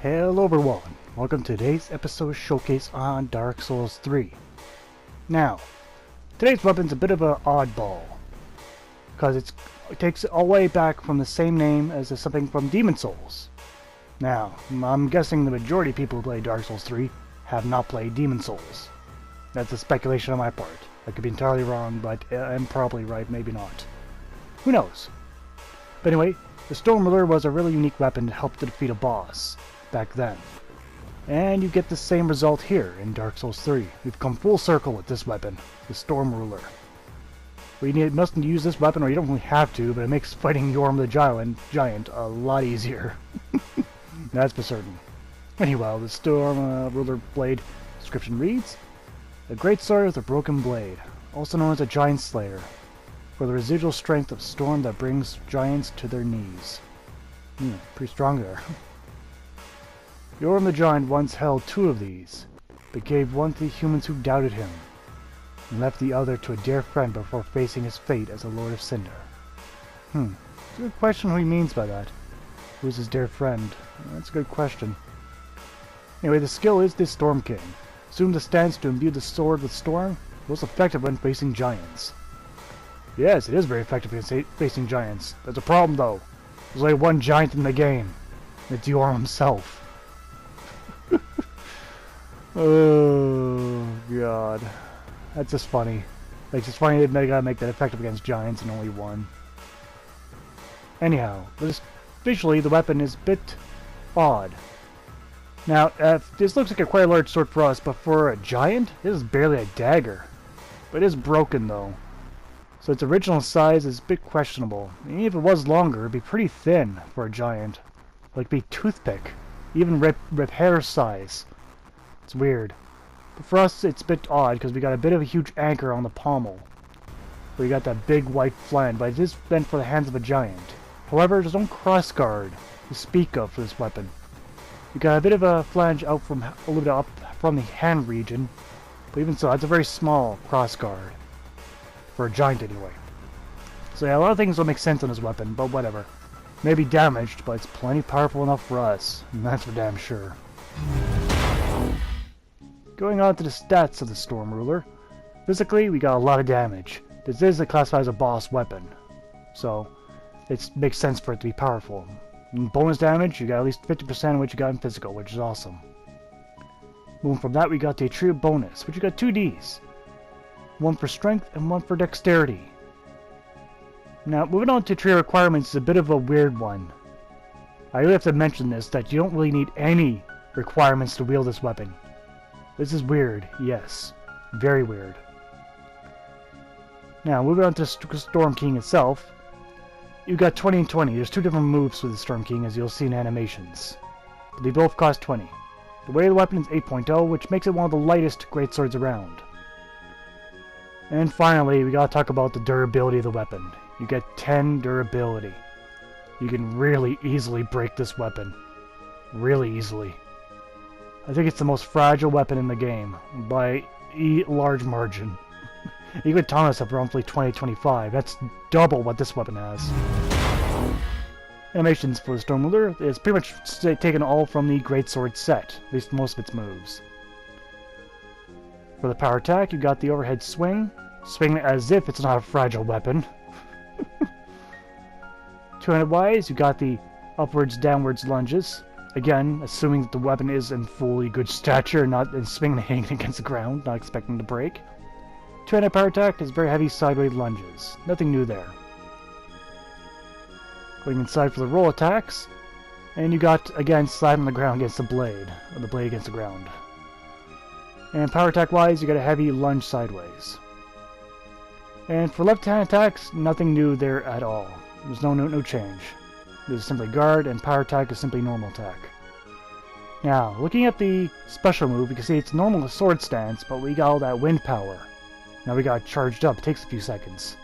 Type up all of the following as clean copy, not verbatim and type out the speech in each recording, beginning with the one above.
Hello everyone, welcome to today's episode showcase on Dark Souls 3. Now, today's weapon's a bit of an oddball, because it takes it all the way back from the same name as something from Demon Souls. Now, I'm guessing the majority of people who play Dark Souls 3 have not played Demon Souls. That's a speculation on my part. I could be entirely wrong, but I'm probably right, maybe not. Who knows? But anyway, the Storm Ruler was a really unique weapon to help to defeat a boss back then. And you get the same result here in Dark Souls 3. We've come full circle with this weapon, the Storm Ruler. We mustn't use this weapon, or you don't really have to, but it makes fighting Yhorm the Giant a lot easier. That's for certain. Anyway, the Storm Ruler blade description reads, a great sword with a broken blade, also known as a Giant Slayer, for the residual strength of storm that brings giants to their knees. Pretty strong there. Yhorm the Giant once held 2 of these, but gave one to the humans who doubted him, and left the other to a dear friend before facing his fate as a Lord of Cinder. It's a good question who he means by that. Who's his dear friend? That's a good question. Anyway, the skill is this Storm King. Assume the stance to imbue the sword with storm, most effective when facing giants. Yes, it is very effective against facing giants. There's a problem though. There's only one giant in the game. It's Yhorm himself. Oh god. That's just funny. Like, it's funny they gotta make that effective against giants and only one. Anyhow, visually the weapon is a bit odd. Now, this looks like a quite large sword for us, but for a giant, this is barely a dagger. But it is broken though. So its original size is a bit questionable. Even if it was longer, it'd be pretty thin for a giant. Like be toothpick. Even rip hair size. It's weird. But for us, it's a bit odd because we got a bit of a huge anchor on the pommel. Where you got that big white flange, but it is meant for the hands of a giant. However, there's no crossguard to speak of for this weapon. You got a bit of a flange out from a little bit up from the hand region, but even so, that's a very small crossguard. For a giant anyway. So yeah, a lot of things don't make sense on this weapon, but whatever. Maybe damaged, but it's plenty powerful enough for us, and that's for damn sure. Going on to the stats of the Storm Ruler. Physically, we got a lot of damage. This is classified as a boss weapon, so it makes sense for it to be powerful. In bonus damage, you got at least 50% of what you got in physical, which is awesome. Moving from that, we got the Trio bonus, which you got 2 Ds. One for strength and one for dexterity. Now, moving on to trio requirements is a bit of a weird one. I really have to mention this, that you don't really need any requirements to wield this weapon. This is weird, yes. Very weird. Now, moving on to the Storm King itself. You got 20 and 20. There's 2 different moves for the Storm King, as you'll see in animations. But they both cost 20. The weight of the weapon is 8.0, which makes it one of the lightest greatswords around. And finally, we gotta talk about the durability of the weapon. You get 10 durability. You can really easily break this weapon. Really easily. I think it's the most fragile weapon in the game, by a large margin. Even Thomas have roughly 20-25. That's double what this weapon has. Animations for the Storm Ruler is pretty much taken all from the Greatsword set, at least most of its moves. For the power attack, you got the overhead swing. Swing as if it's not a fragile weapon. Two-handed wise, you got the upwards, downwards lunges. Again, assuming that the weapon is in fully good stature, not in swinging and hitting against the ground, not expecting to break. Two-handed power attack is very heavy sideways lunges. Nothing new there. Going inside for the roll attacks. And you got, again, sliding on the ground against the blade. Or the blade against the ground. And power attack wise, you got a heavy lunge sideways. And for left hand attacks, nothing new there at all. There's no change. There's simply guard, and power attack is simply normal attack. Now, looking at the special move, you can see it's normal sword stance, but we got all that wind power. Now we got it charged up. It takes a few seconds.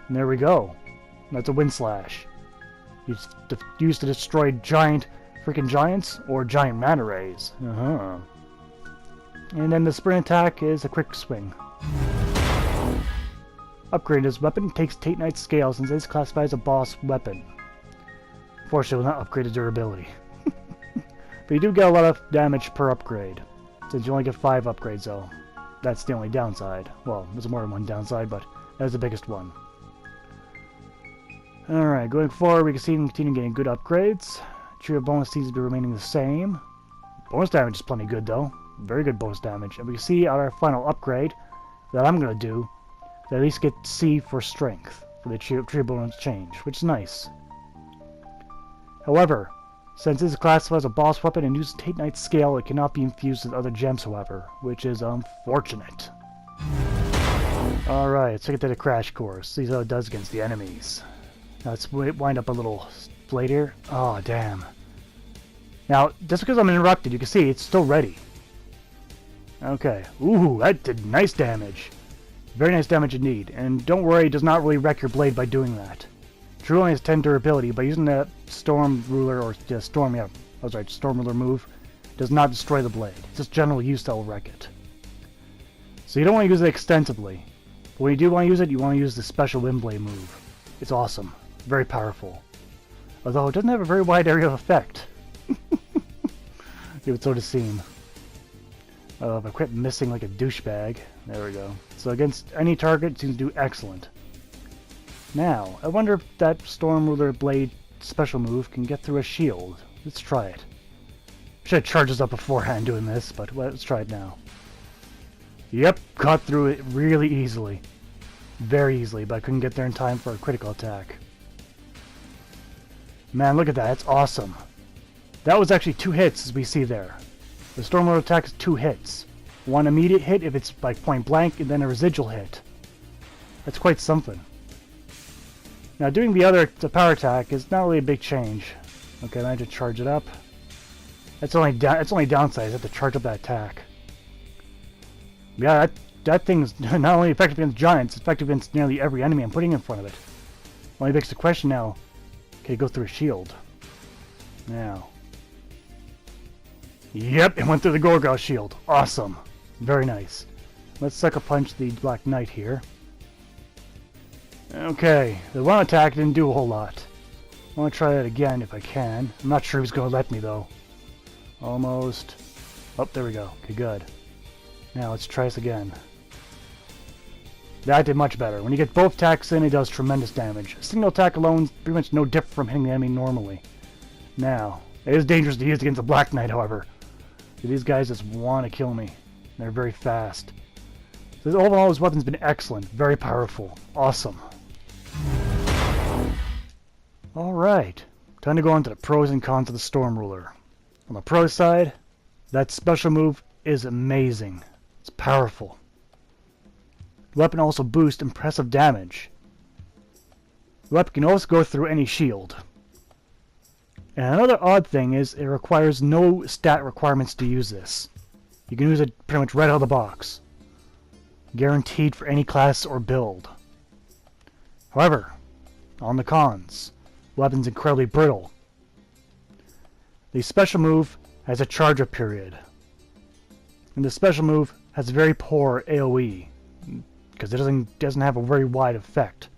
And there we go. That's a wind slash. Used to destroy giant freaking giants or giant manta rays. And then the sprint attack is a quick swing. Upgrading this weapon takes Tate Knight's scale since it is classified as a boss weapon. Fortunately, it will not upgrade its durability. But you do get a lot of damage per upgrade, since you only get 5 upgrades though. That's the only downside. Well, there's more than one downside, but that's the biggest one. Alright, going forward, we can see him continue getting good upgrades. True bonus seems to be remaining the same. Bonus damage is plenty good though. Very good bonus damage. And we can see our final upgrade that I'm going to do, to at least get C for strength for the tree bonus change, which is nice. However, since this is classified as a boss weapon and uses Tate Knight's scale, it cannot be infused with other gems, however, which is unfortunate. Alright, let's take it to the crash course. See how it does against the enemies. Now let's wind up a little blade here. Oh, damn. Now, just because I'm interrupted, you can see it's still ready. Okay. Ooh, that did nice damage. Very nice damage indeed. And don't worry, it does not really wreck your blade by doing that. True only has 10 durability, but using that Storm Ruler, or Storm Ruler move, does not destroy the blade. It's just general use that will wreck it. So you don't want to use it extensively. But when you do want to use it, you want to use the special Wind Blade move. It's awesome. Very powerful. Although it doesn't have a very wide area of effect. It would sort of seem. If I quit missing like a douchebag. There we go. So against any target, it seems to do excellent. Now, I wonder if that Storm Ruler Blade special move can get through a shield. Let's try it. I should have charged us up beforehand doing this, but let's try it now. Yep, got through it really easily. Very easily, but I couldn't get there in time for a critical attack. Man, look at that. That's awesome. That was actually 2 hits, as we see there. The Storm Ruler attack is 2 hits. One immediate hit if it's like point blank, and then a residual hit. That's quite something. Now doing the power attack is not really a big change. Okay, I have to charge it up. That's only downside. I have to charge up that attack. Yeah, that thing's not only effective against giants, it's effective against nearly every enemy I'm putting in front of it. Only begs the question now, can it go through a shield? Now. Yep, it went through the Gorgoth shield. Awesome. Very nice. Let's Sucker Punch the Black Knight here. Okay, the one attack didn't do a whole lot. I want to try that again if I can. I'm not sure he's going to let me though. Almost. Oh, there we go. Okay, good. Now let's try this again. That did much better. When you get both attacks in, it does tremendous damage. A single attack alone is pretty much no different from hitting the enemy normally. Now, it is dangerous to use against the Black Knight, however. These guys just want to kill me. They're very fast. So overall, this weapon's been excellent. Very powerful. Awesome. Alright. Time to go on to the pros and cons of the Storm Ruler. On the pro side, that special move is amazing. It's powerful. The weapon also boosts impressive damage. The weapon can also go through any shield. And another odd thing is it requires no stat requirements to use this. You can use it pretty much right out of the box. Guaranteed for any class or build. However, on the cons, the weapon's incredibly brittle. The special move has a charge-up period. And the special move has very poor AoE, because it doesn't have a very wide effect.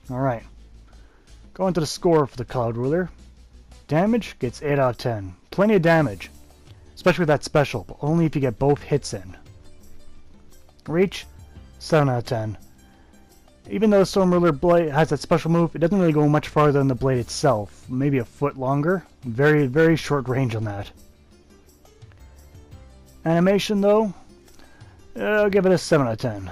Alright. Going to the score for the Cloud Ruler. Damage gets 8 out of 10. Plenty of damage. Especially with that special, but only if you get both hits in. Reach, 7 out of 10. Even though the Storm Ruler blade has that special move, it doesn't really go much farther than the blade itself. Maybe a foot longer. Very, very short range on that. Animation though, I'll give it a 7 out of 10.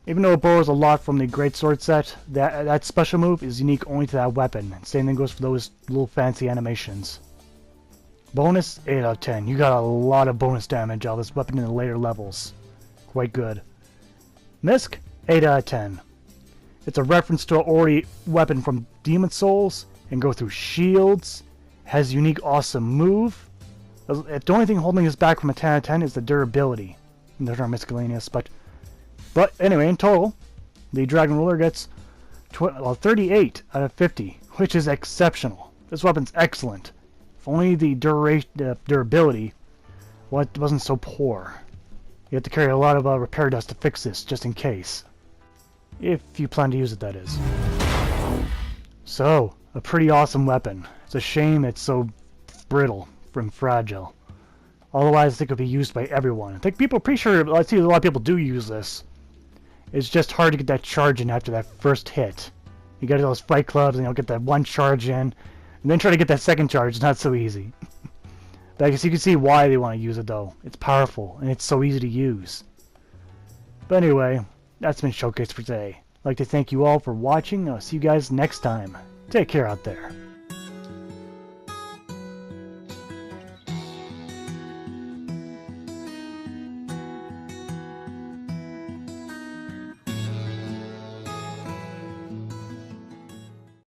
Even though it borrows a lot from the Greatsword set, that special move is unique only to that weapon. Same thing goes for those little fancy animations. Bonus, 8 out of 10. You got a lot of bonus damage out of this weapon in the later levels. Quite good. Misk, 8 out of 10. It's a reference to an already weapon from Demon Souls, and go through shields, has a unique awesome move. The only thing holding us back from a 10 out of 10 is the durability. And there's our miscellaneous, but anyway, in total, the Dragon Ruler gets 38 out of 50, which is exceptional. This weapon's excellent. If only the durability wasn't so poor. You have to carry a lot of repair dust to fix this, just in case. If you plan to use it, that is. So, a pretty awesome weapon. It's a shame it's so brittle and fragile. Otherwise, I think it'll be used by everyone. I think people, pretty sure, I see a lot of people do use this. It's just hard to get that charge in after that first hit. You get those fight clubs and you'll get that one charge in, and then try to get that second charge. It's not so easy. But I guess you can see why they want to use it though. It's powerful and it's so easy to use. But anyway, that's been Showcase for today. I'd like to thank you all for watching. I'll see you guys next time. Take care out there.